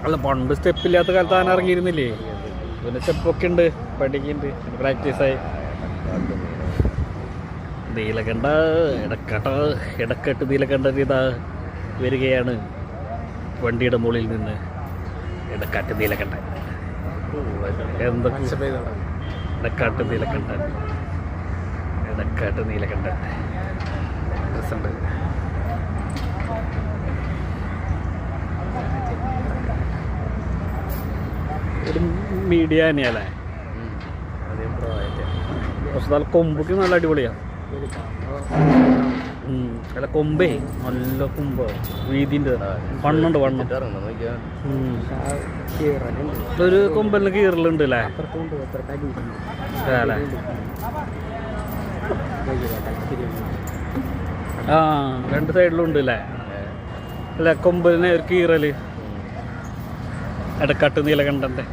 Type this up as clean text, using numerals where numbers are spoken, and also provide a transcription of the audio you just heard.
അല്ല പണ്ട് സ്റ്റെപ്പില്ലാത്ത കാലത്ത് ആന ഇറങ്ങിയിരുന്നില്ലേ? പിന്നെ സ്റ്റെപ്പൊക്കെ ഉണ്ട്, പഠിക്കുന്നുണ്ട്, പ്രാക്ടീസായി. നീലകണ്ഠ ഇടക്കെട്ട് നീലകണ്ഠ ഇതാ വരികയാണ് വണ്ടിയുടെ മുകളിൽ നിന്ന്. ഇടക്കാട്ട് നീലകണ്ഠൻ, എന്തൊക്കെ ഇടക്കാട്ട് നീലകണ്ഠൻ, ഇടക്കാട്ട് നീലകണ്ഠൻ രസമുണ്ട്. ഒരു മീഡിയ തന്നെയല്ലേ? പക്ഷെ നല്ല കൊമ്പൊക്കെ നല്ല അടിപൊളിയാണ്. അല്ല കൊമ്പേ നല്ല കൊമ്പ്, വീതിൻ്റെ വണ്ണുണ്ട്. ഒരു കൊമ്പലിന് കീറലുണ്ട് അല്ലേ? അല്ലേ? ആ രണ്ട് സൈഡിലും ഉണ്ട് അല്ലേ? അല്ല കൊമ്പലിന് ഒരു കീറല്. ഇടക്കാട്ട് നീലകണ്ഠൻ്റെ